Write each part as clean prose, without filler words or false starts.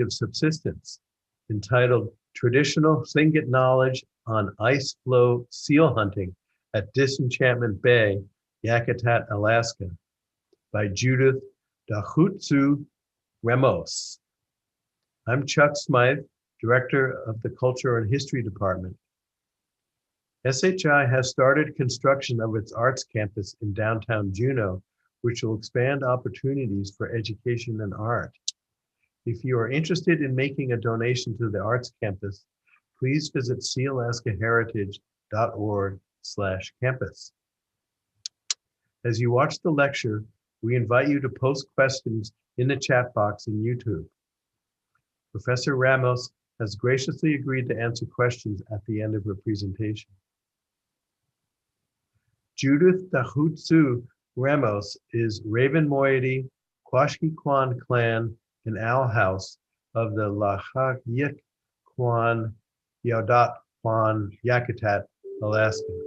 of subsistence, entitled Traditional Tlingit Knowledge on Ice Floe Seal Hunting at Disenchantment Bay, Yakutat, Alaska, by Judith Daxootsú Ramos. I'm Chuck Smythe, Director of the Culture and History Department. SHI has started construction of its arts campus in downtown Juneau, which will expand opportunities for education and art. If you are interested in making a donation to the arts campus, please visit sealaskaheritage.org/campus. As you watch the lecture, we invite you to post questions in the chat box in YouTube. Professor Ramos has graciously agreed to answer questions at the end of her presentation. Judith Daxootsú Ramos is Raven moiety, Quashkekwan clan, and Owl House of the Lahayik Kwan Yaudat Kwan Yakutat, Alaska.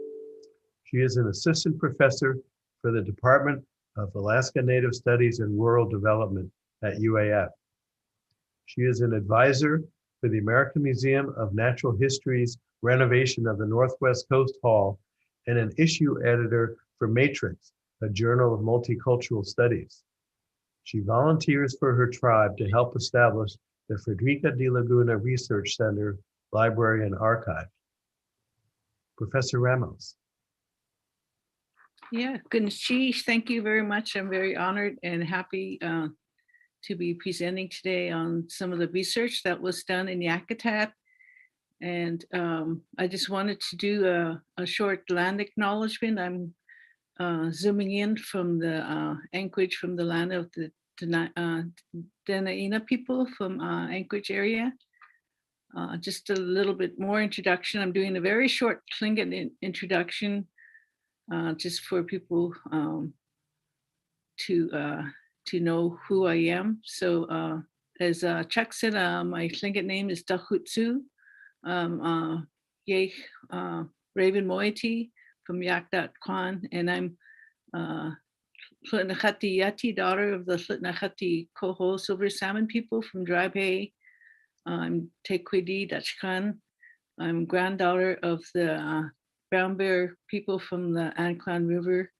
She is an assistant professor for the Department of Alaska Native Studies and Rural Development at UAF. She is an advisor for the American Museum of Natural History's renovation of the Northwest Coast Hall and an issue editor for Matrix, a journal of multicultural studies. She volunteers for her tribe to help establish the Frederica de Laguna Research Center, Library, and Archive. Professor Ramos. Yeah, goodness, geez, thank you very much. I'm very honored and happy to be presenting today on some of the research that was done in Yakutat. And I just wanted to do a short land acknowledgement. I'm zooming in from the Anchorage, from the land of the Denaina people from Anchorage area. Just a little bit more introduction. I'm doing a very short Tlingit introduction just for people to know who I am. So as Chuck said, my Tlingit name is Daxootsú. Raven moiety from Yakutat Kwan, and I'm Tlingit Yati, daughter of the Tlingit Coho Silver Salmon people from Dry Bay. I'm Tequidi Dutchkan. I'm granddaughter of the Brown Bear people from the Anclan River.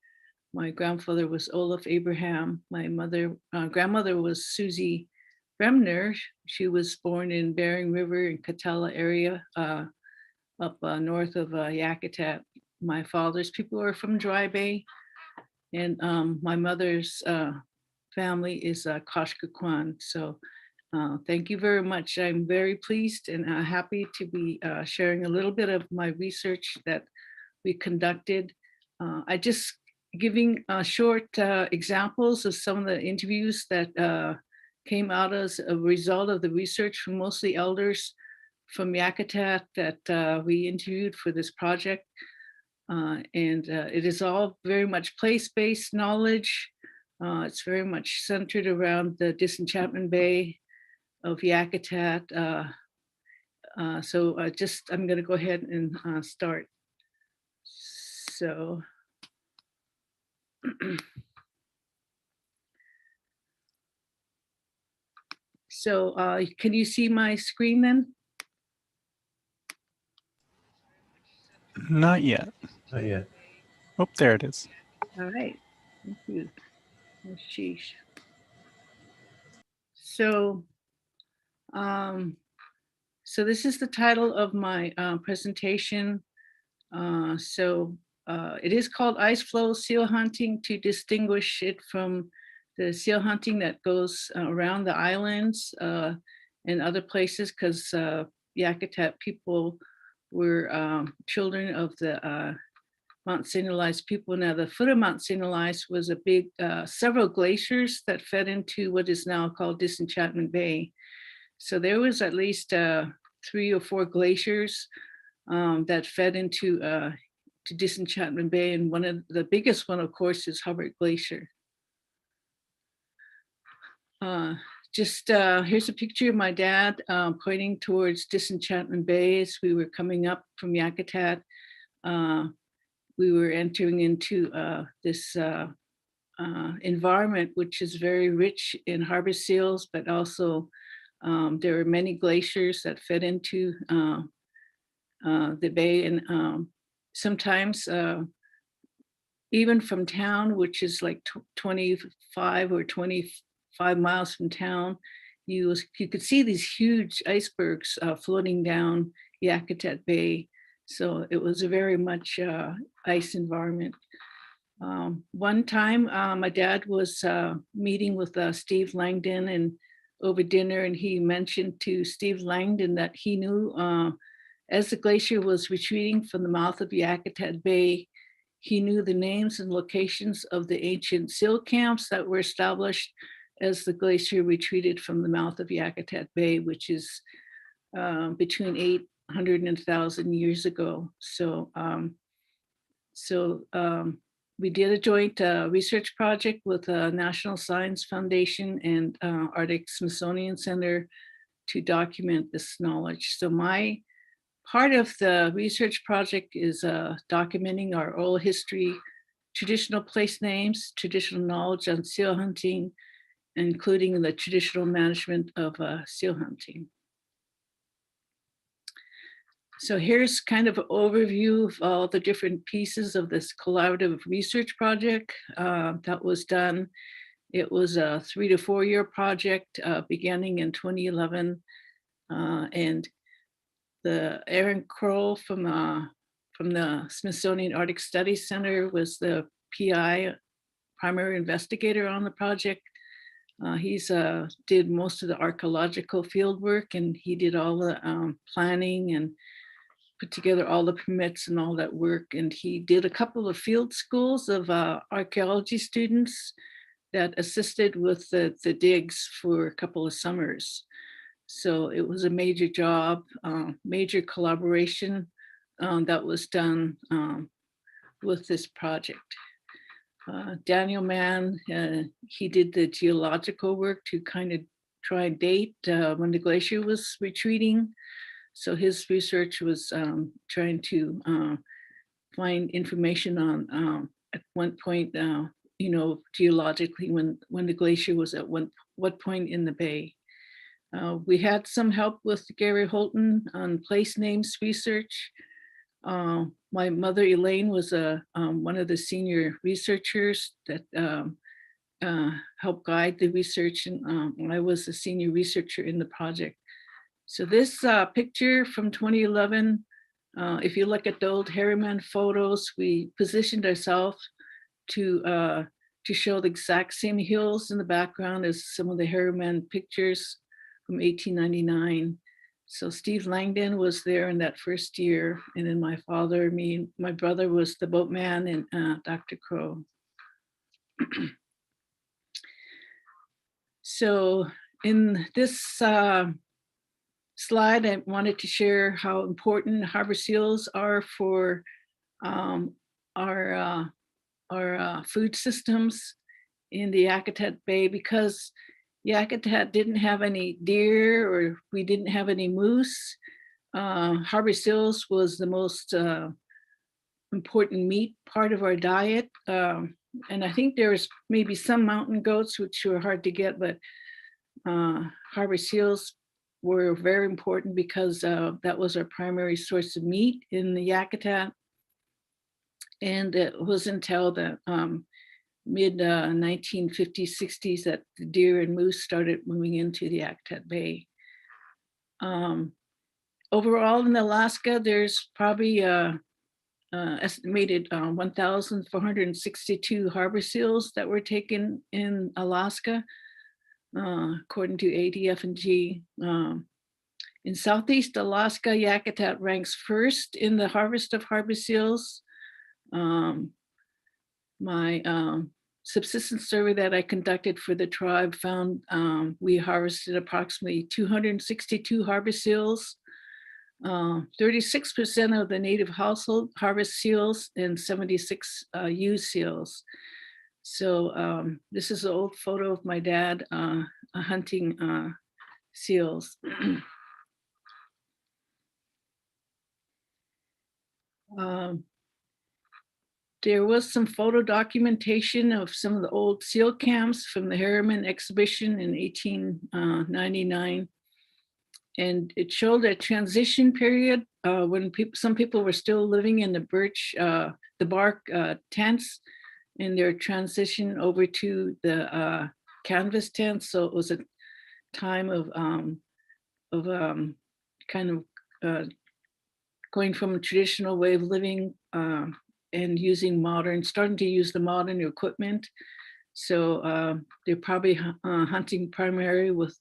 My grandfather was Olaf Abraham. My grandmother was Susie Bremner. She was born in Bering River in Katala area, up north of Yakutat. My father's people are from Dry Bay, and my mother's family is Quashkekwan. So thank you very much. I'm very pleased and happy to be sharing a little bit of my research that we conducted. I just giving short examples of some of the interviews that came out as a result of the research from mostly elders from Yakutat that we interviewed for this project. And it is all very much place-based knowledge. It's very much centered around the Disenchantment Bay of Yakutat. So I'm gonna go ahead and start. So. So can you see my screen then? Not yet. Not yet. Oh, there it is. All right, thank you. Oh, sheesh. So, so this is the title of my presentation. It is called Ice Floe Seal Hunting, to distinguish it from the seal hunting that goes around the islands and other places, because Yakutat people were children of the Mount St. Elias people. Now the foot of Mount St. Elias was a big, several glaciers that fed into what is now called Disenchantment Bay. So there was at least 3 or 4 glaciers that fed into to Disenchantment Bay, and one of the biggest one, of course, is Hubbard Glacier. Here's a picture of my dad pointing towards Disenchantment Bay as we were coming up from Yakutat. We were entering into this environment, which is very rich in harbor seals, but also There were many glaciers that fed into the bay, and sometimes even from town, which is like 25 or 25 miles from town, you could see these huge icebergs floating down Yakutat Bay. So it was a very much ice environment. One time, my dad was meeting with Steve Langdon and over dinner, and he mentioned to Steve Langdon that he knew as the glacier was retreating from the mouth of Yakutat Bay, he knew the names and locations of the ancient seal camps that were established as the glacier retreated from the mouth of Yakutat Bay, which is between 800 and 1,000 years ago. So we did a joint research project with the National Science Foundation and Arctic Smithsonian Center to document this knowledge. So my part of the research project is documenting our oral history, traditional place names, traditional knowledge on seal hunting, including the traditional management of seal hunting. So here's kind of an overview of all the different pieces of this collaborative research project that was done. It was a 3 to 4 year project beginning in 2011. And the Aaron Kroll from the Smithsonian Arctic Studies Center was the PI, primary investigator on the project. He's did most of the archaeological field work, and he did all the planning and put together all the permits and all that work. And he did a couple of field schools of archaeology students that assisted with the digs for a couple of summers. So it was a major job, major collaboration that was done with this project. Daniel Mann, he did the geological work to kind of try and date when the glacier was retreating. So his research was trying to find information on at one point, geologically when the glacier was at what point in the bay. We had some help with Gary Holton on place names research. My mother, Elaine, was one of the senior researchers that helped guide the research, and I was a senior researcher in the project. So this picture from 2011, if you look at the old Harriman photos, we positioned ourselves to show the exact same hills in the background as some of the Harriman pictures from 1899. So Steve Langdon was there in that first year, and then my father, me, my brother was the boatman, and Dr. Crow. So in this slide, I wanted to share how important harbor seals are for our food systems in the Yakutat Bay, because Yakutat didn't have any deer or we didn't have any moose. Harbor seals was the most important meat part of our diet. And I think there's maybe some mountain goats, which were hard to get, but harbor seals were very important because that was our primary source of meat in the Yakutat. And it wasn't until the mid 1950s, 60s that the deer and moose started moving into the Yakutat Bay. Overall in Alaska, there's probably estimated 1,462 harbor seals that were taken in Alaska, according to ADF&G. In Southeast Alaska, Yakutat ranks first in the harvest of harbor seals. My subsistence survey that I conducted for the tribe found we harvested approximately 262 harbor seals, 36% of the native household harvest seals, and 76 used seals. So this is an old photo of my dad hunting seals. There was some photo documentation of some of the old seal camps from the Harriman exhibition in 1899. And it showed a transition period when some people were still living in the bark tents, and their transition over to the canvas tents. So it was a time of kind of going from a traditional way of living and starting to use the modern equipment. So they're probably hunting primarily with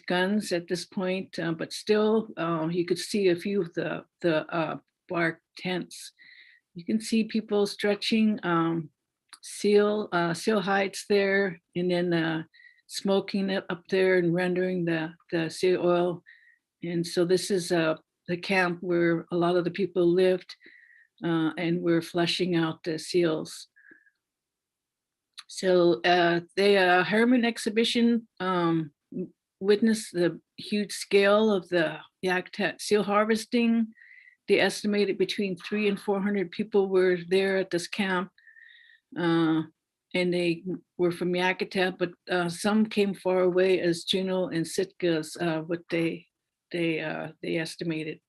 guns at this point, but still you could see a few of the bark tents. You can see people stretching seal hides there, and then smoking it up there and rendering the seal oil. And so this is the camp where a lot of the people lived, and we're fleshing out the seals. So the Herman exhibition witnessed the huge scale of the Yakutat seal harvesting. They estimated between 300 and 400 people were there at this camp, and they were from Yakutat, but some came far away as Juneau and Sitka's, what they estimated.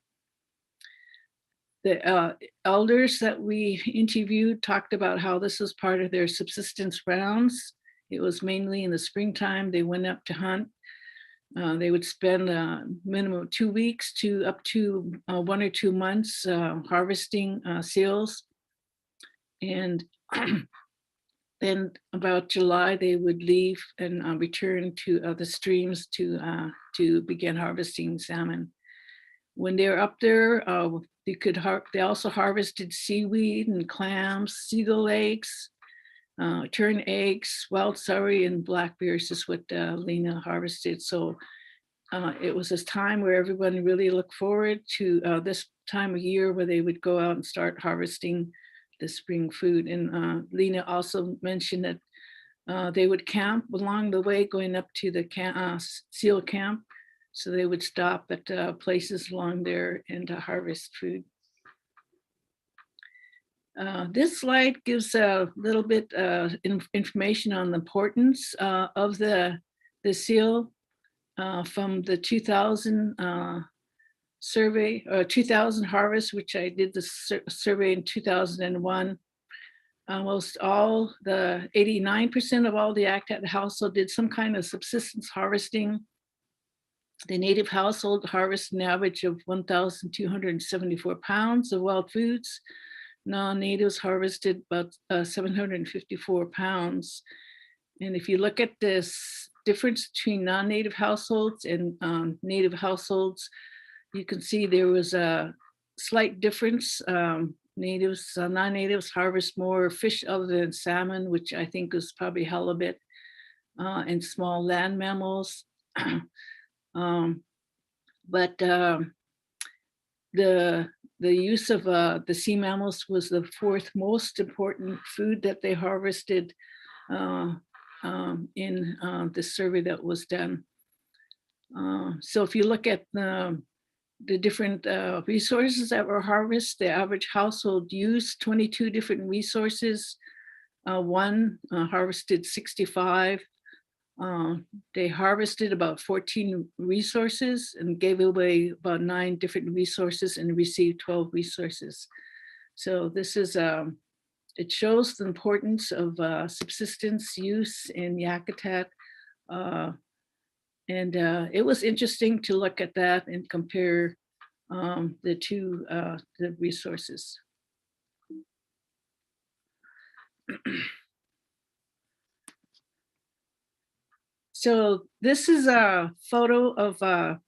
The elders that we interviewed talked about how this was part of their subsistence rounds. It was mainly in the springtime they went up to hunt. They would spend a minimum of 2 weeks to up to 1 or 2 months harvesting seals. And then about July, they would leave and return to the streams to begin harvesting salmon. When they were up there, they also harvested seaweed and clams, seagull eggs, tern eggs, wild celery, and black bears is what Lena harvested. So it was this time where everyone really looked forward to this time of year where they would go out and start harvesting the spring food. And Lena also mentioned that they would camp along the way going up to the seal camp. So they would stop at places along there and harvest food. This slide gives a little bit information on the importance of the seal from the 2000 survey, or 2000 harvest, which I did the survey in 2001. Almost all, the 89% of all the Yakutat household did some kind of subsistence harvesting. The native household harvested an average of 1,274 pounds of wild foods. Non-natives harvested about 754 pounds. And if you look at this difference between non-native households and native households, you can see there was a slight difference. Non-natives harvest more fish other than salmon, which I think is probably halibut, and small land mammals. But the use of the sea mammals was the fourth most important food that they harvested in the survey that was done. So if you look at the different resources that were harvested, the average household used 22 different resources. One harvested 65. They harvested about 14 resources and gave away about 9 different resources and received 12 resources. So this is, it shows the importance of subsistence use in Yakutat. And it was interesting to look at that and compare the two the resources. So this is a photo of, a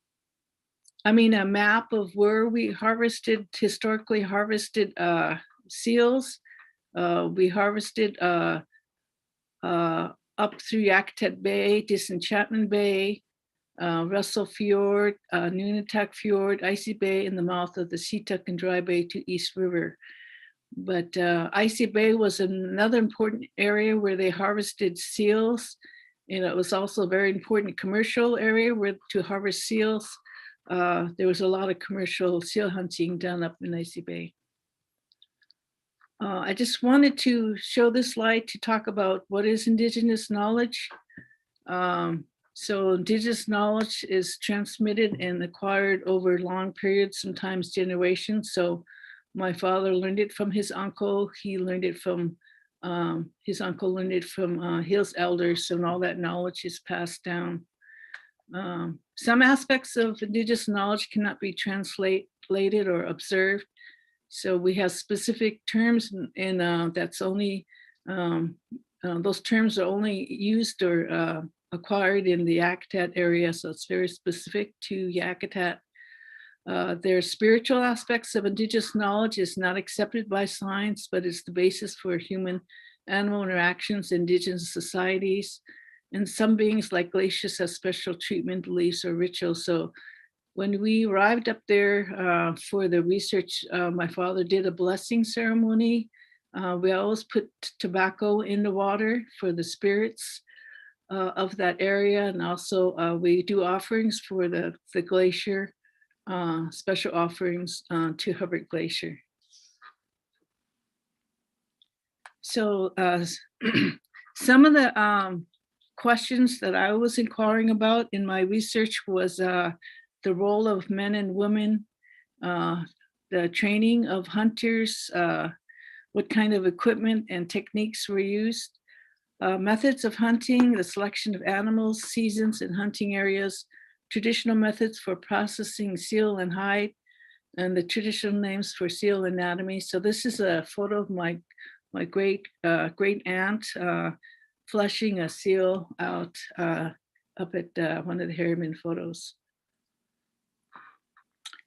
map of where we historically harvested seals. We harvested up through Yakutat Bay, Disenchantment Bay, Russell Fjord, Nunatak Fjord, Icy Bay, and the mouth of the Seatuck and Dry Bay to East River. But Icy Bay was another important area where they harvested seals. And it was also a very important commercial area where to harvest seals. There was a lot of commercial seal hunting done up in Icy Bay. I just wanted to show this slide to talk about what is indigenous knowledge. So indigenous knowledge is transmitted and acquired over long periods, sometimes generations. So my father learned it from his uncle. He learned it from his uncle, learned it from his elders, and all that knowledge is passed down. Some aspects of indigenous knowledge cannot be translated or observed. So we have specific terms, and that's only those terms are only used or acquired in the Yakutat area, so it's very specific to Yakutat. Their spiritual aspects of indigenous knowledge is not accepted by science, but it's the basis for human-animal interactions in indigenous societies. And some beings like glaciers have special treatment, beliefs, or rituals. So when we arrived up there for the research, my father did a blessing ceremony. We always put tobacco in the water for the spirits of that area. And also we do offerings for the glacier, special offerings to Hubbard Glacier. So some of the questions that I was inquiring about in my research was the role of men and women, the training of hunters, what kind of equipment and techniques were used, methods of hunting, the selection of animals, seasons, and hunting areas, traditional methods for processing seal and hide, and the traditional names for seal anatomy. So this is a photo of my great aunt flushing a seal out up at one of the Harriman photos.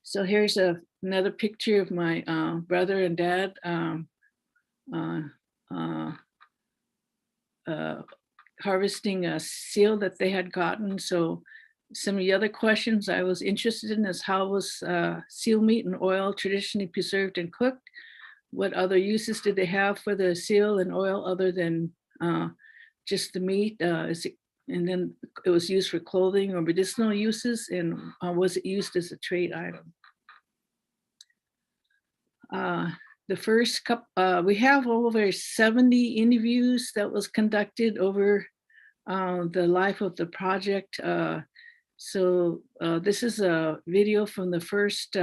So here's another picture of my brother and dad harvesting a seal that they had gotten. So some of the other questions I was interested in is how was seal meat and oil traditionally preserved and cooked? What other uses did they have for the seal and oil other than just the meat? And then it was used for clothing or medicinal uses, and was it used as a trade item? The first couple, we have over 70 interviews that was conducted over the life of the project. So this is a video from the first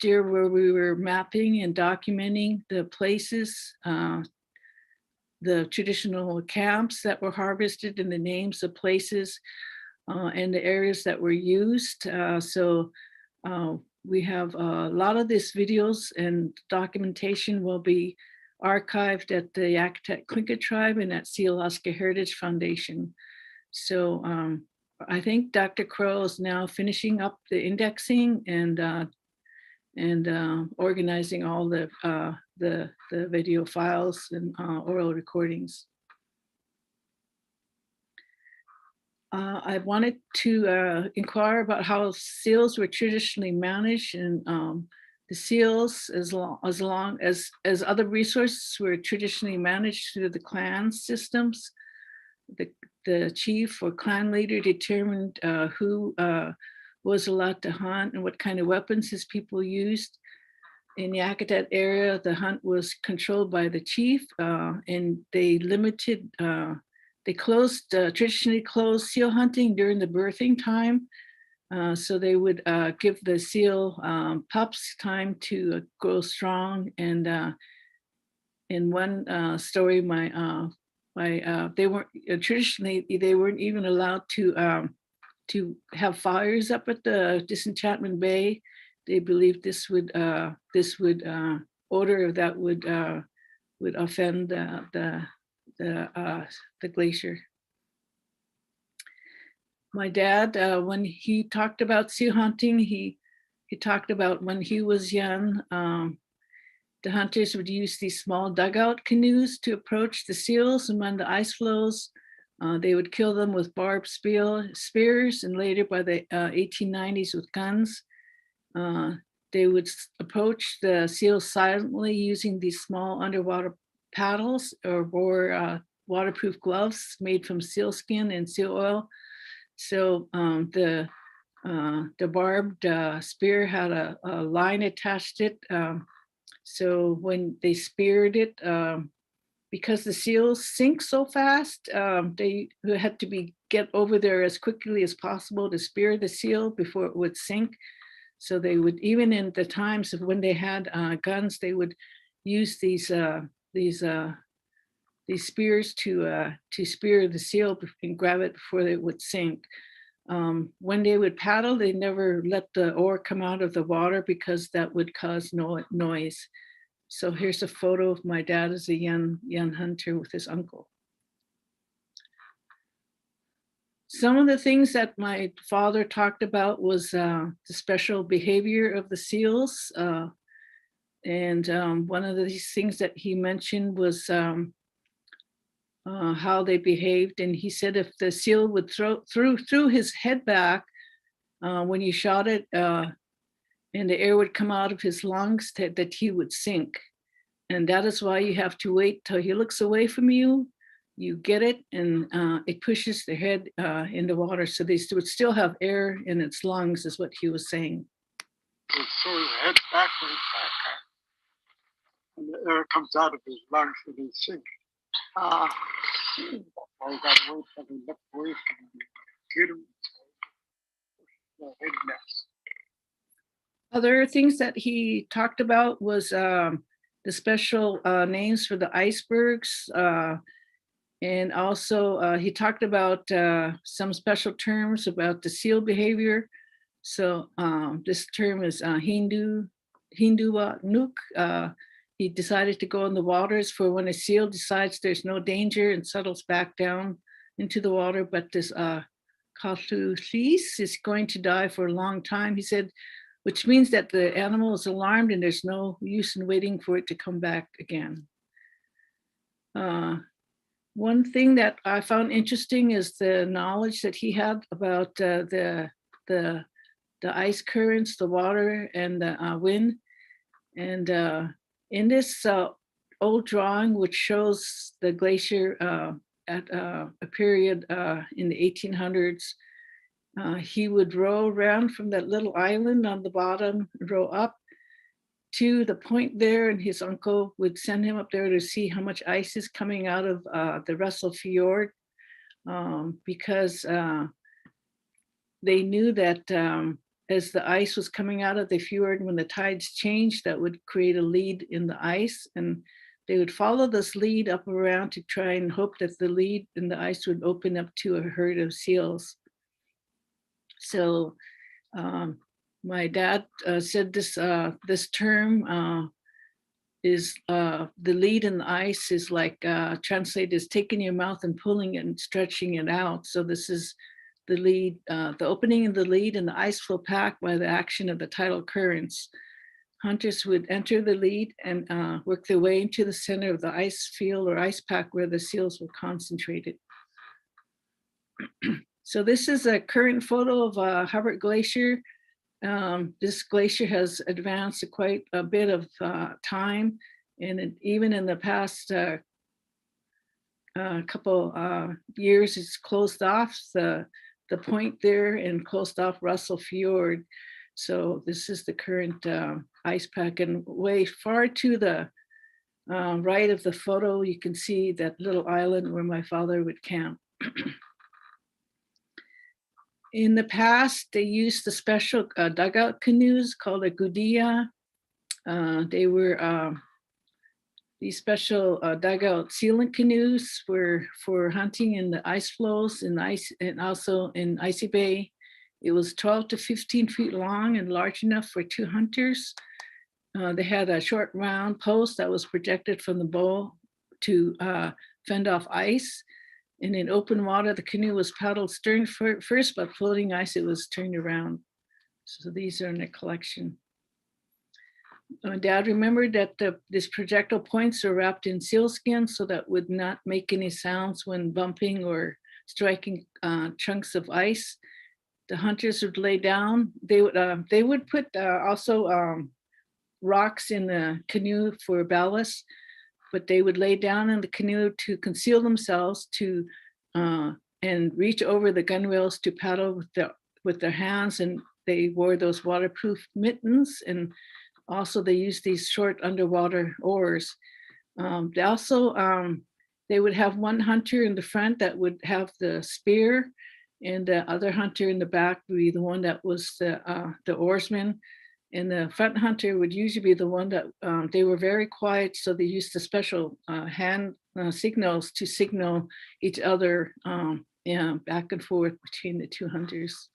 year where we were mapping and documenting the places, the traditional camps that were harvested and the names of places and the areas that were used. So we have a lot of these videos and documentation will be archived at the Yakutat Tlingit tribe and at Sealaska Heritage Foundation. So I think Dr. Crow is now finishing up the indexing and organizing all the video files and oral recordings. I wanted to inquire about how seals were traditionally managed, and the seals, as long as other resources, were traditionally managed through the clan systems. The chief or clan leader determined who was allowed to hunt and what kind of weapons his people used. In the Yakutat area, the hunt was controlled by the chief, and they limited, they traditionally closed seal hunting during the birthing time. So they would give the seal pups time to grow strong. And in one story, they weren't traditionally, they weren't even allowed to have fires up at the Disenchantment Bay. They believed this would odor that would offend the glacier. My dad, when he talked about seal hunting, he talked about when he was young, the hunters would use these small dugout canoes to approach the seals, and when the ice flows, they would kill them with barbed spears, and later by the 1890s with guns. They would approach the seals silently using these small underwater paddles or wore waterproof gloves made from seal skin and seal oil. So the barbed spear had a line attached to it. So when they speared it, because the seals sink so fast, they had to be get over there as quickly as possible to spear the seal before it would sink. So they would, even in the times of when they had guns, they would use these spears to spear the seal and grab it before it would sink. When they would paddle, they never let the oar come out of the water because that would cause noise. So here's a photo of my dad as a young hunter with his uncle. Some of the things that my father talked about was the special behavior of the seals. And one of these things that he mentioned was how they behaved. And he said if the seal would throw his head back when you shot it, and the air would come out of his lungs, that he would sink. And that is why you have to wait till he looks away from you. You get it, and it pushes the head in the water. So they would still have air in its lungs, is what he was saying. So his head backwards, and the air comes out of his lungs and he sinks. I got to wait till he looked away from him. Get him. The head nest. Other things that he talked about was the special names for the icebergs. And also he talked about some special terms about the seal behavior. So this term is Hinduwa Nuk. He decided to go in the waters for when a seal decides there's no danger and settles back down into the water. But this Katulis is going to die for a long time, he said, which means that the animal is alarmed and there's no use in waiting for it to come back again. One thing that I found interesting is the knowledge that he had about the ice currents, the water, and the wind. And in this old drawing, which shows the glacier at a period in the 1800s, he would row around from that little island on the bottom, row up to the point there, and his uncle would send him up there to see how much ice is coming out of the Russell Fjord, because they knew that as the ice was coming out of the fjord, when the tides changed, that would create a lead in the ice, and they would follow this lead up around to try and hope that the lead in the ice would open up to a herd of seals. So my dad said this term is the lead in the ice is like translated as taking your mouth and pulling it and stretching it out. So this is the lead, the opening of the lead in the ice flow pack by the action of the tidal currents. Hunters would enter the lead and work their way into the center of the ice field or ice pack where the seals were concentrated. So this is a current photo of Hubbard Glacier. This glacier has advanced quite a bit of time, and even in the past couple years, it's closed off the point there and closed off Russell Fjord. So this is the current ice pack, and way far to the right of the photo, you can see that little island where my father would camp. In the past, they used the special dugout canoes called a Dugiya. They were these special dugout sealant canoes were for hunting in the ice flows in ice, and also in Icy Bay. It was 12 to 15 feet long and large enough for 2 hunters. They had a short round post that was projected from the bow to fend off ice. And in open water, the canoe was paddled stern first, but floating ice, it was turned around. So these are in the collection. My dad remembered that these projectile points are wrapped in sealskin so that would not make any sounds when bumping or striking chunks of ice. The hunters would lay down. They would put also rocks in the canoe for ballast, but they would lay down in the canoe to conceal themselves and reach over the gunwales to paddle with their hands, and they wore those waterproof mittens, and also they used these short underwater oars. They also They would have one hunter in the front that would have the spear, and the other hunter in the back would be the one that was the oarsman. And the front hunter would usually be the one that they were very quiet, so they used the special hand signals to signal each other back and forth between the two hunters.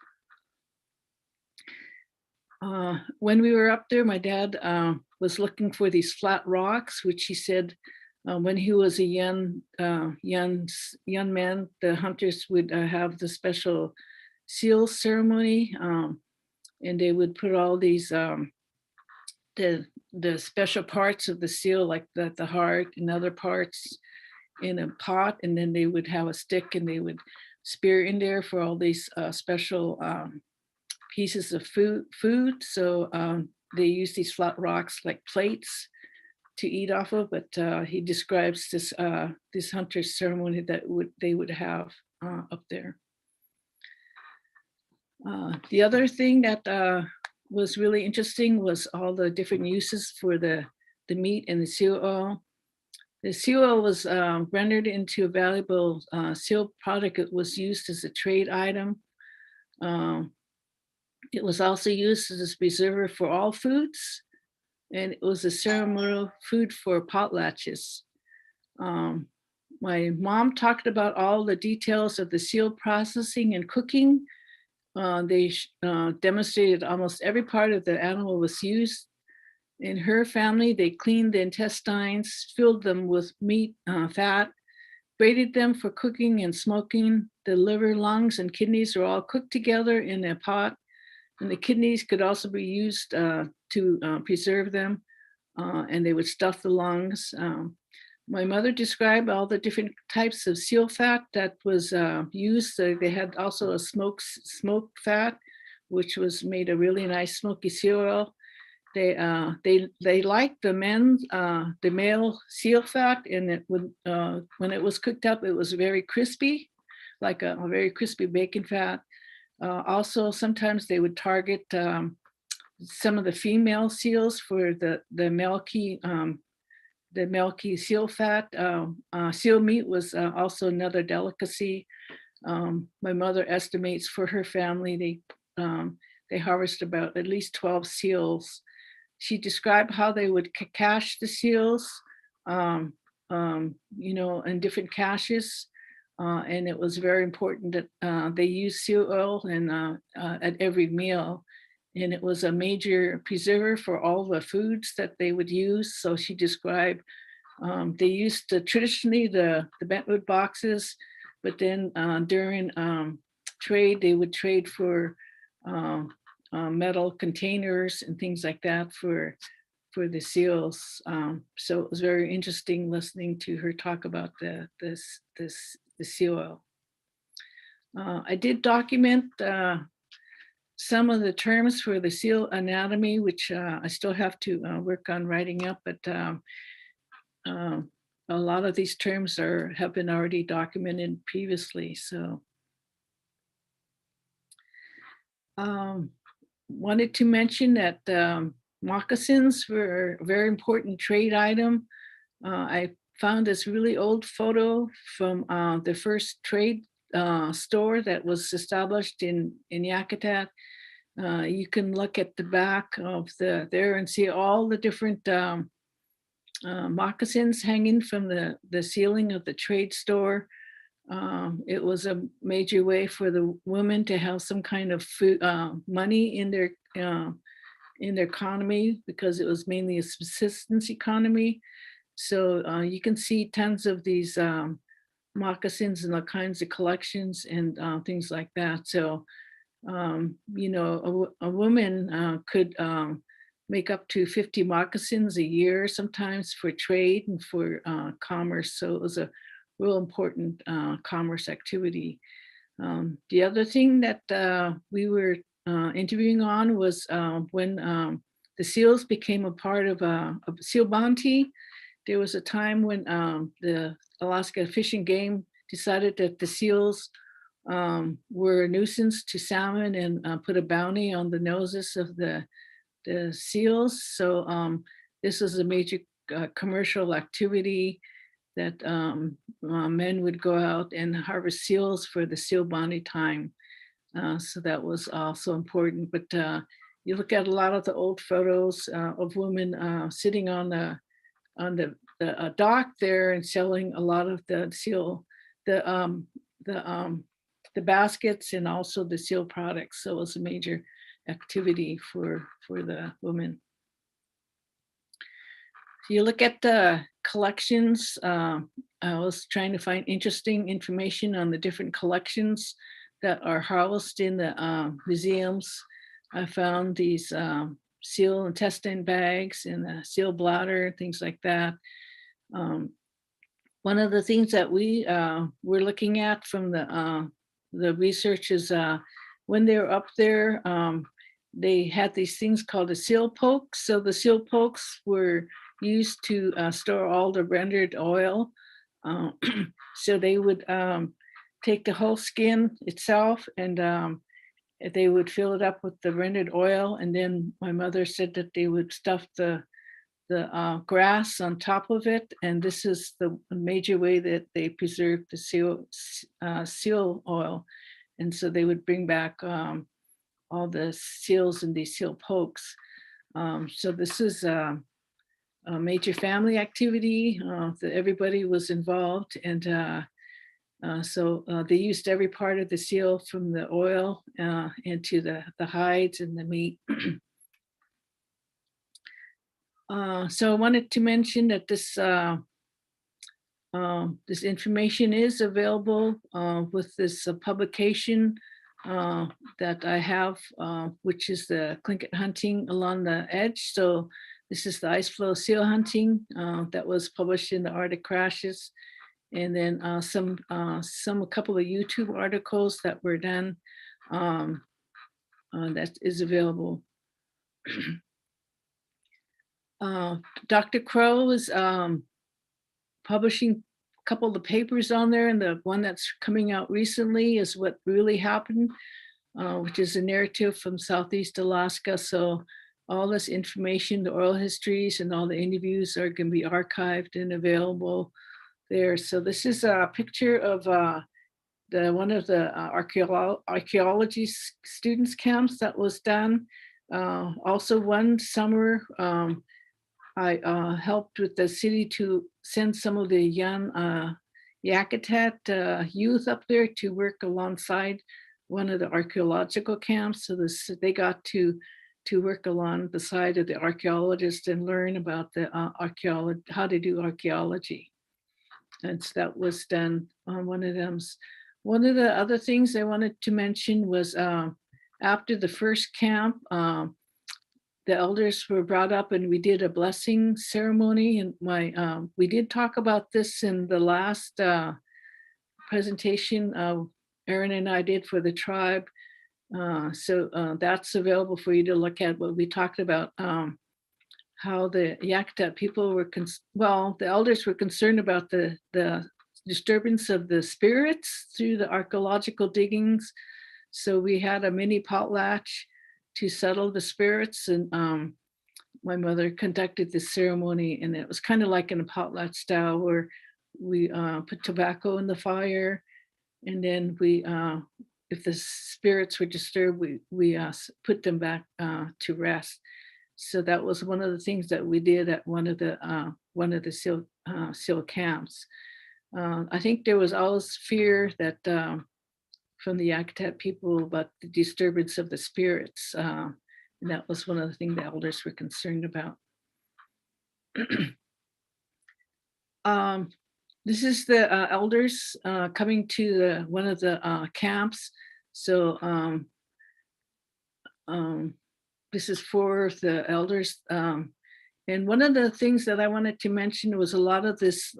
When we were up there, my dad was looking for these flat rocks, which he said when he was a young man, the hunters would have the special seal ceremony, and they would put all these the special parts of the seal, like the heart and other parts, in a pot, and then they would have a stick and they would spear in there for all these special pieces of food. So they use these flat rocks like plates to eat off of, but he describes this hunter's ceremony that they would have up there. The other thing that was really interesting was all the different uses for the meat and the seal oil. The seal oil was rendered into a valuable seal product. It was used as a trade item. It was also used as a preserver for all foods, and it was a ceremonial food for potlatches. My mom talked about all the details of the seal processing and cooking. They demonstrated almost every part of the animal was used. In her family, they cleaned the intestines, filled them with meat, fat, braided them for cooking and smoking. The liver, lungs, and kidneys are all cooked together in a pot. And the kidneys could also be used to preserve them, and they would stuff the lungs. My mother described all the different types of seal fat that was used. They had also a smoked fat, which was made a really nice smoky seal oil. They liked the male seal fat, and it would when it was cooked up, it was very crispy, like a very crispy bacon fat. Also, sometimes they would target some of the female seals for the milky seal fat. Seal meat was also another delicacy. My mother estimates for her family they harvest about at least 12 seals. She described how they would cache the seals, in different caches. And it was very important that they used seal oil at every meal. And it was a major preserver for all the foods that they would use. So she described they used traditionally the bentwood boxes, but then during trade, they would trade for metal containers and things like that for the seals. So it was very interesting listening to her talk about the seal oil. I did document some of the terms for the seal anatomy, which I still have to work on writing up, but a lot of these terms have been already documented previously. So wanted to mention that moccasins were a very important trade item. I found this really old photo from the first trade store that was established in Yakutat. You can look at the back of there and see all the different moccasins hanging from the ceiling of the trade store. It was a major way for the women to have some kind of food, money in their economy, because it was mainly a subsistence economy. So you can see tons of these moccasins and all kinds of collections and things like that. So, a woman could make up to 50 moccasins a year, sometimes for trade and for commerce. So it was a real important commerce activity. The other thing that we were interviewing on was when the seals became a part of seal bounty. There was a time when the Alaska Fish and Game decided that the seals were a nuisance to salmon and put a bounty on the noses of the seals. So this was a major commercial activity. men would go out and harvest seals for the seal bounty time. So that was also important. But you look at a lot of the old photos of women sitting on the dock there and selling a lot of the seal, the baskets and also the seal products. So it was a major activity for the women. So you look at the collections. I was trying to find interesting information on the different collections that are housed in the museums. I found these seal intestine bags and the seal bladder, things like that. One of the things that we were looking at from the research is when they were up there, they had these things called the seal pokes. So the seal pokes were used to store all the rendered oil. So they would take the whole skin itself and they would fill it up with the rendered oil. And then my mother said that they would stuff the grass on top of it. And this is the major way that they preserve the seal oil. And so they would bring back all the seals and these seal pokes. So this is a major family activity that everybody was involved. And so they used every part of the seal from the oil into the hides and the meat. So I wanted to mention that this information is available with this publication that I have, which is the Tlingit hunting along the edge. So this is the ice floe seal hunting that was published in the Arctic Crashes. And then a couple of YouTube articles that were done that is available. Dr. Crow is publishing a couple of the papers on there, and the one that's coming out recently is What Really Happened, which is a narrative from Southeast Alaska. So all this information, the oral histories and all the interviews are going to be archived and available there. So this is a picture of one of the archaeology students camps that was done. Also one summer, I helped with the city to send some of the young Yakutat youth up there to work alongside one of the archaeological camps. So they got to work along the side of the archaeologists and learn about the how to do archaeology. And so that was done on one of them. One of the other things I wanted to mention was after the first camp, the elders were brought up and we did a blessing ceremony. And we did talk about this in the last presentation Erin and I did for the tribe. So that's available for you to look at. What we talked about how the Yakutat people were, the elders were concerned about the disturbance of the spirits through the archaeological diggings. So we had a mini potlatch to settle the spirits, and my mother conducted this ceremony, and it was kind of like in a potlatch style where we put tobacco in the fire, and then we, if the spirits were disturbed, we put them back to rest. So that was one of the things that we did at one of the seal camps. I think there was always fear that from the Yakutat people about the disturbance of the spirits. And that was one of the things the elders were concerned about. This is the elders coming to one of the camps. So this is for the elders. And one of the things that I wanted to mention was a lot of this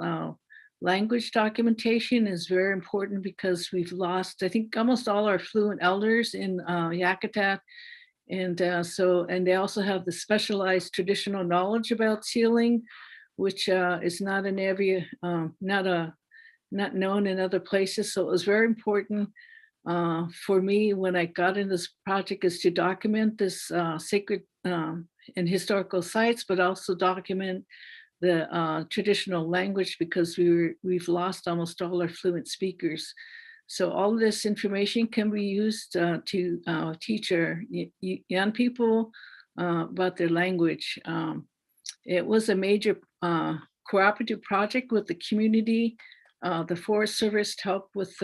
language documentation is very important because we've lost, I think, almost all our fluent elders in Yakutat. And and they also have the specialized traditional knowledge about sealing, which is not not known in other places. So it was very important for me when I got in this project is to document this sacred and historical sites, but also document the traditional language because we've lost almost all our fluent speakers. So all of this information can be used to teach our young people about their language. It was a major cooperative project with the community. The Forest Service helped with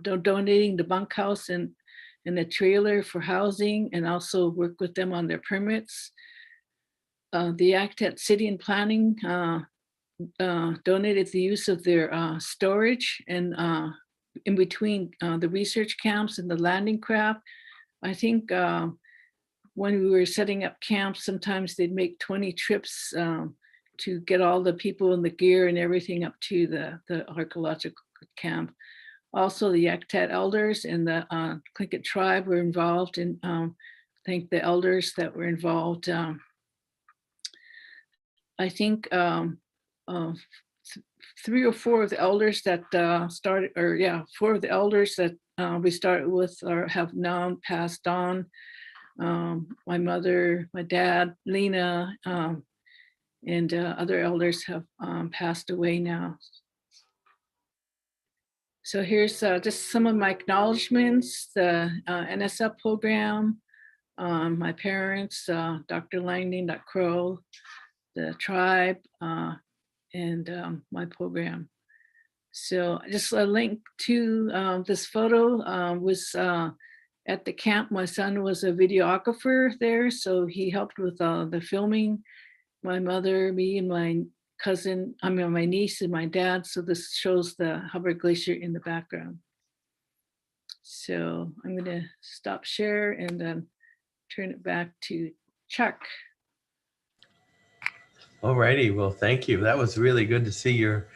donating the bunkhouse and the trailer for housing, and also work with them on their permits. The Yakutat City and Planning donated the use of their storage and in between the research camps and the landing craft. I think when we were setting up camps, sometimes they'd make 20 trips to get all the people and the gear and everything up to the archaeological camp. Also, the Yakutat elders and the Tlingit tribe were involved, and thank the elders that were involved. I think 3 or 4 of the elders that started, or yeah, 4 of the elders that we started with or have now passed on. My mother, my dad, Lena, and other elders have passed away now. So here's just some of my acknowledgments, the NSF program, my parents, Dr. Langdon, Dr. Crow, the tribe, and my program. So just a link to this photo was at the camp. My son was a videographer there, so he helped with the filming. My mother, me, and my cousin, my niece and my dad. So this shows the Hubbard Glacier in the background. So I'm gonna stop share and then turn it back to Chuck. All righty. Well, thank you. That was really good to see your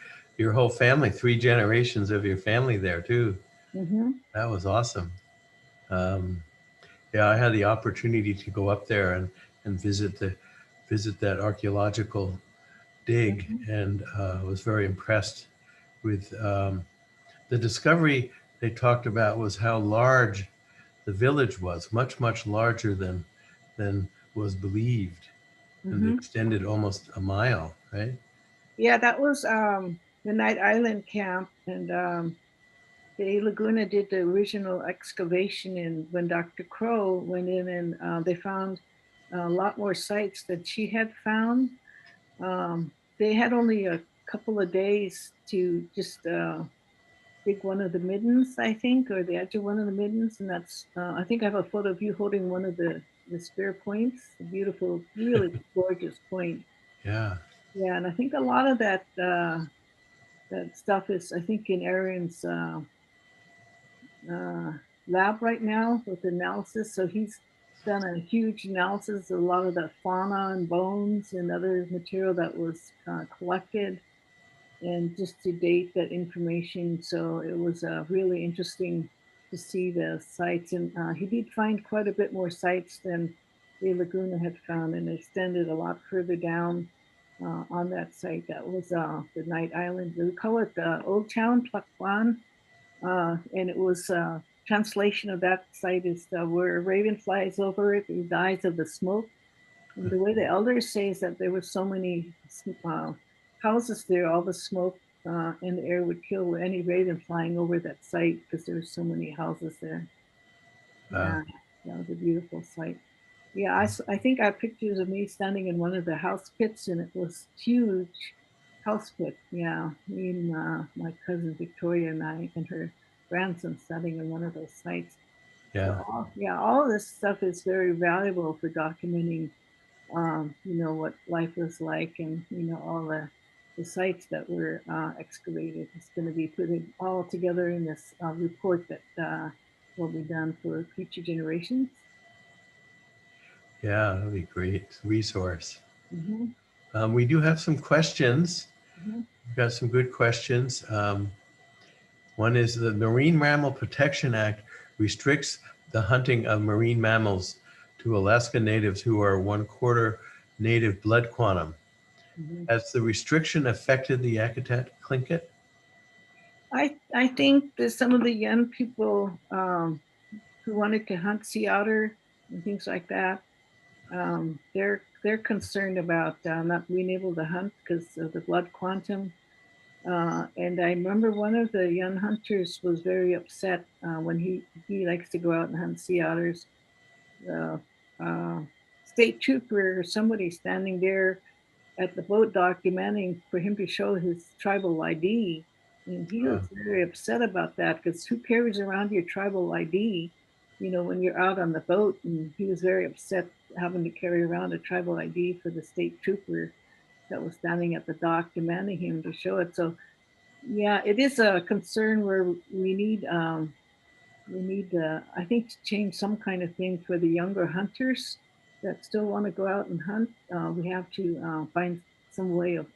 whole family, 3 generations of your family there too. Mm-hmm. That was awesome. Yeah, I had the opportunity to go up there and visit that archaeological dig, and was very impressed with the discovery they talked about was how large the village was, much larger than was believed, and it extended almost a mile, right? Yeah, that was the Night Island camp, and the Laguna did the original excavation, and when Dr. Crow went in and they found a lot more sites than she had found. They had only a couple of days to just dig one of the middens, I think, or the edge of one of the middens, and that's, I think I have a photo of you holding one of the spear points, a beautiful, really gorgeous point. Yeah. Yeah, and I think a lot of that that stuff is, I think, in Aaron's lab right now with analysis. So he's done a huge analysis of a lot of the fauna and bones and other material that was collected, and just to date that information. So it was really interesting to see the sites, and he did find quite a bit more sites than the Laguna had found, and extended a lot further down on that site. That was the Night Island. We call it the Old Town Tlakwan, and it was translation of that site is where a raven flies over it, he dies of the smoke. And the way the elders say is that there were so many houses there, all the smoke in the air would kill any raven flying over that site because there were so many houses there. Yeah, that was a beautiful site. Yeah, I think I have pictures of me standing in one of the house pits, and it was huge house pit. Yeah, me and my cousin Victoria and I and her grandson standing in one of those sites. Yeah. So, all of this stuff is very valuable for documenting, what life was like, and all the sites that were excavated. It's going to be put all together in this report that will be done for future generations. Yeah, that'd be great resource. We do have some questions. We've got some good questions. One is the Marine Mammal Protection Act restricts the hunting of marine mammals to Alaska natives who are 1/4 native blood quantum. Has the restriction affected the Yakutat Tlingit? I think that some of the young people who wanted to hunt sea otter and things like that, they're they're concerned about not being able to hunt because of the blood quantum. And I remember one of the young hunters was very upset when he likes to go out and hunt sea otters. The state trooper or somebody standing there at the boat dock demanding for him to show his tribal ID. And he was very upset about that because who carries around your tribal ID, when you're out on the boat? And he was very upset having to carry around a tribal ID for the state trooper that was standing at the dock demanding him to show it. So yeah, it is a concern where we need, I think, to change some kind of thing for the younger hunters that still want to go out and hunt. We have to find some way of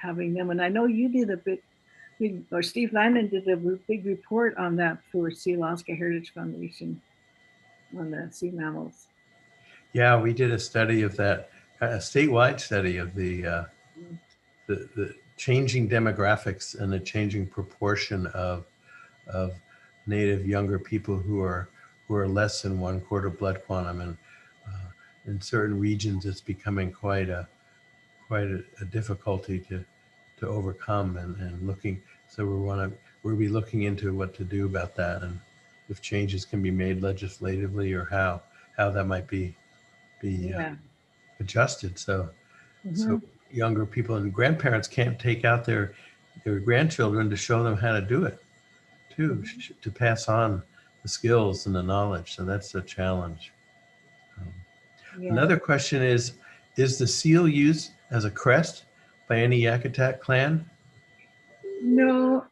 having them. And I know you did a big, or Steve Landon did a big report on that for Sealaska Heritage Foundation on the sea mammals. Yeah, we did a study of that, a statewide study of the changing demographics and the changing proportion of Native younger people who are less than 1/4 blood quantum, and in certain regions it's becoming quite a difficulty to overcome, and looking. So we'll be looking into what to do about that, and if changes can be made legislatively, or how that might be adjusted. So younger people and grandparents can't take out their grandchildren to show them how to do it too, to pass on the skills and the knowledge. So that's a challenge. Another question is the seal used as a crest by any Yakutat clan? No,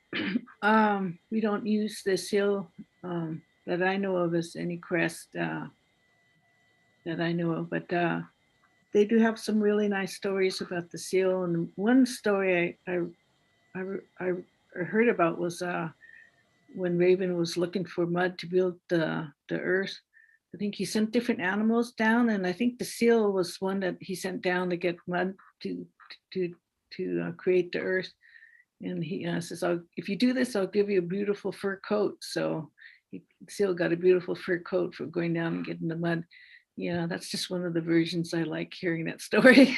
we don't use the seal that I know of as any crest that I know of, but they do have some really nice stories about the seal. And one story I heard about was when Raven was looking for mud to build the earth. I think he sent different animals down, and I think the seal was one that he sent down to get mud to create the earth. And he says, if you do this, I'll give you a beautiful fur coat. So the seal got a beautiful fur coat for going down and getting the mud. Yeah, that's just one of the versions I like hearing that story.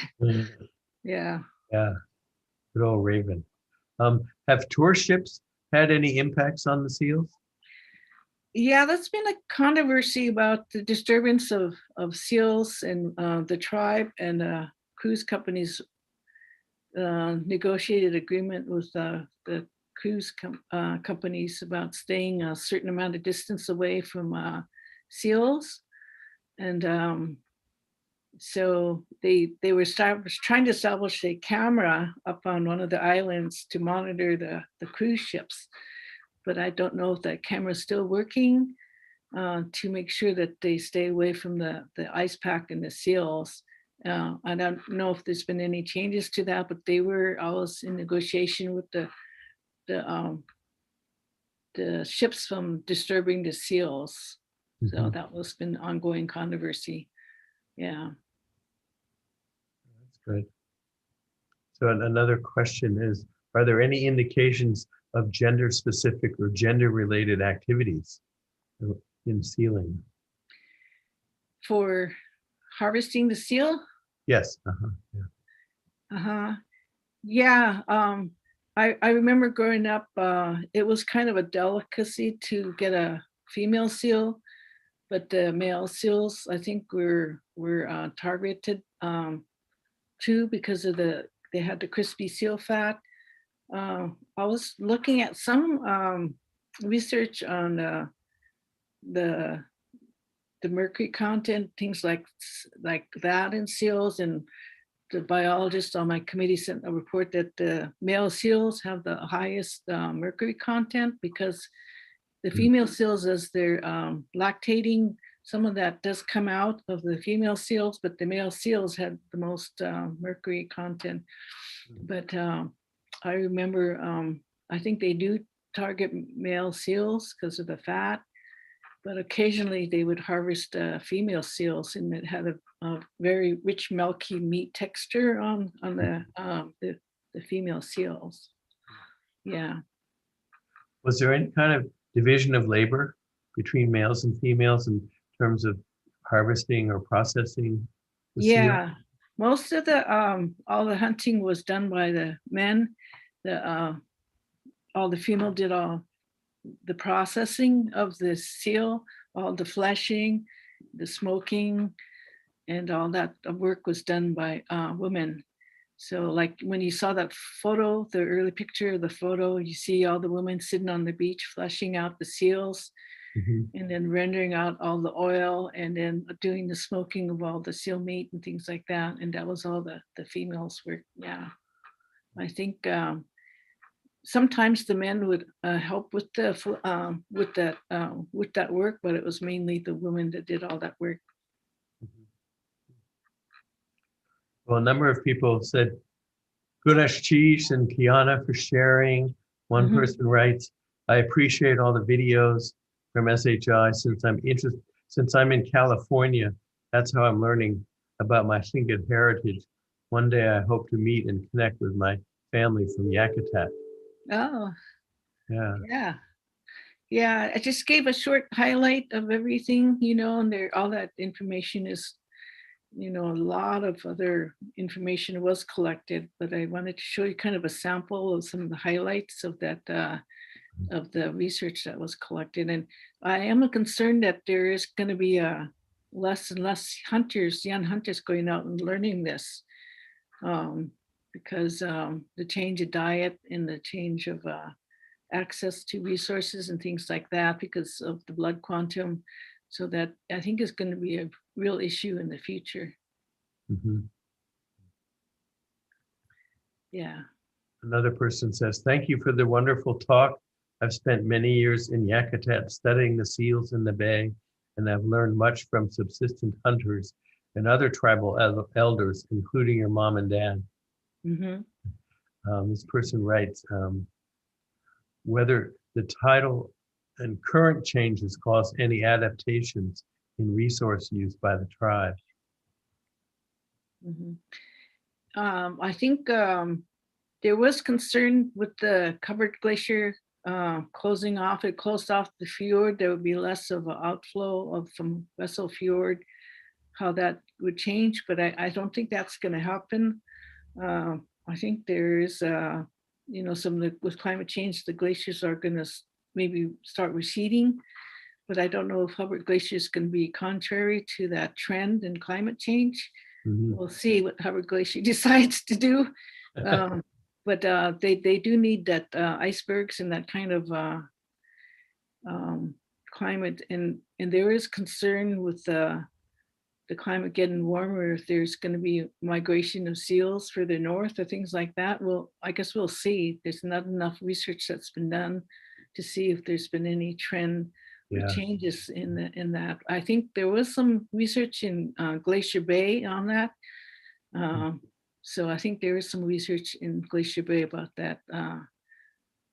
Yeah. Yeah, good old Raven. Have tour ships had any impacts on the seals? Yeah, that's been a controversy about the disturbance of seals and the tribe, and cruise companies negotiated agreement with the cruise companies about staying a certain amount of distance away from seals. And so they were trying to establish a camera up on one of the islands to monitor the cruise ships. But I don't know if that camera is still working to make sure that they stay away from the ice pack and the seals. I don't know if there's been any changes to that, but they were always in negotiation with the ships from disturbing the seals. So that was been ongoing controversy. Yeah. That's good. So another question is, are there any indications of gender-specific or gender-related activities in sealing? For harvesting the seal? Yes. Yeah. I remember growing up, it was kind of a delicacy to get a female seal, but the male seals, I think, were targeted too because of they had the crispy seal fat. I was looking at some research on the mercury content, things like that in seals, and the biologist on my committee sent a report that the male seals have the highest mercury content because the female seals, as they're lactating, some of that does come out of the female seals, but the male seals had the most mercury content. But I remember, I think they do target male seals because of the fat, but occasionally they would harvest female seals, and it had a very rich, milky meat texture on the female seals. Yeah. Was there any kind of division of labor between males and females in terms of harvesting or processing the seal? most of the all the hunting was done by the men. All the female did all the processing of the seal, all the fleshing, the smoking, and all that work was done by women. So like when you saw that photo, the early picture of the photo, you see all the women sitting on the beach fleshing out the seals, and then rendering out all the oil, and then doing the smoking of all the seal meat and things like that. And that was all the females were. Yeah, I think sometimes the men would help with that work, but it was mainly the women that did all that work. Well, a number of people said, Gunesh Chish and Kiana for sharing. One person writes, I appreciate all the videos from SHI since I'm in California. That's how I'm learning about my Tlingit heritage. One day I hope to meet and connect with my family from Yakutat. Oh, Yeah. Yeah. I just gave a short highlight of everything, and all that information is, a lot of other information was collected, but I wanted to show you kind of a sample of some of the highlights of that, of the research that was collected. And I am concerned that there is going to be less and less young hunters going out and learning this, because the change of diet and the change of access to resources and things like that because of the blood quantum. So that I think is going to be a real issue in the future. Yeah. Another person says, thank you for the wonderful talk. I've spent many years in Yakutat studying the seals in the bay, and I've learned much from subsistent hunters and other tribal elders, including your mom and dad. This person writes, whether the tidal and current changes cause any adaptations in resource use by the tribe. I think there was concern with the Hubbard Glacier closing off. It closed off the fjord. There would be less of an outflow from Vessel Fjord, how that would change, but I don't think that's going to happen. I think there is, with climate change, the glaciers are going to maybe start receding, but I don't know if Hubbard Glacier is going to be contrary to that trend in climate change. We'll see what Hubbard Glacier decides to do. But they do need that icebergs and that kind of climate. And there is concern with the climate getting warmer, if there's going to be migration of seals further north or things like that. Well, I guess we'll see. There's not enough research that's been done to see if there's been any trend or changes in that. I think there was some research in Glacier Bay on that. So I think there is some research in Glacier Bay about that,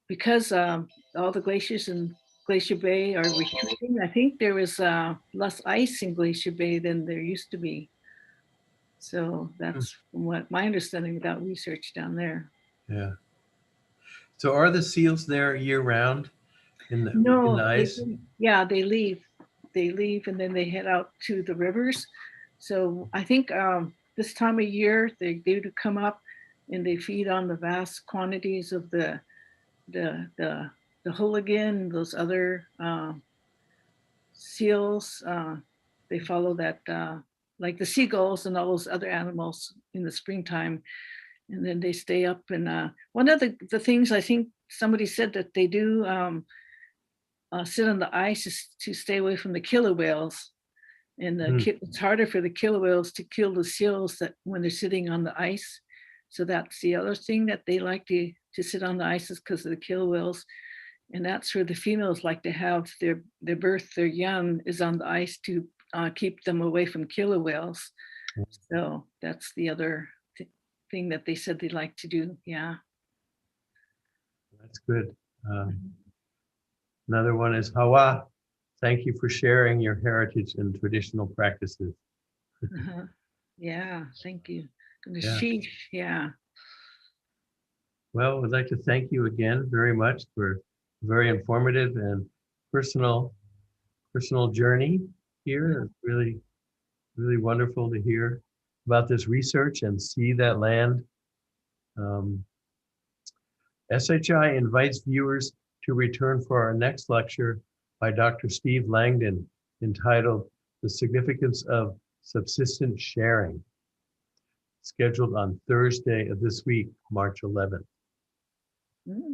because all the glaciers in Glacier Bay are retreating. I think there is less ice in Glacier Bay than there used to be. So that's what my understanding about research down there. Yeah. So are the seals there year round in the ice? They leave and then they head out to the rivers. So I think this time of year they do come up and they feed on the vast quantities of the hooligan, those other seals. They follow that, like the seagulls and all those other animals in the springtime. And then they stay up. And one of the things I think somebody said that they do sit on the ice is to stay away from the killer whales. And it's harder for the killer whales to kill the seals that when they're sitting on the ice. So that's the other thing that they like to sit on the ice is because of the killer whales. And that's where the females like to have their birth, their young is on the ice to keep them away from killer whales. So that's the other thing that they said they like to do. Yeah. That's good. Another one is Hawa. Thank you for sharing your heritage and traditional practices. Yeah, thank you. Yeah. Well, I'd like to thank you again very much for very informative and personal journey here. It's really, really wonderful to hear about this research and see that land. SHI invites viewers to return for our next lecture by Dr. Steve Langdon, entitled The Significance of Subsistence Sharing, scheduled on Thursday of this week, March 11th.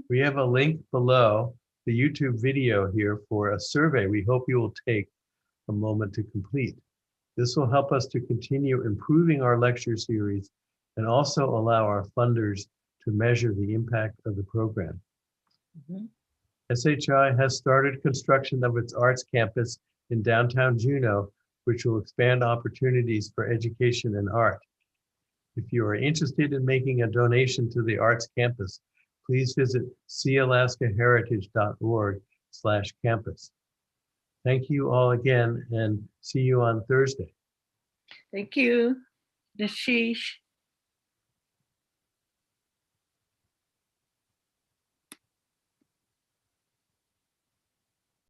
We have a link below the YouTube video here for a survey we hope you will take a moment to complete. This will help us to continue improving our lecture series and also allow our funders to measure the impact of the program. SHI has started construction of its arts campus in downtown Juneau, which will expand opportunities for education and art. If you are interested in making a donation to the arts campus, please visit sealaskaheritage.org/campus. Thank you all again and see you on Thursday. Thank you. Nishish.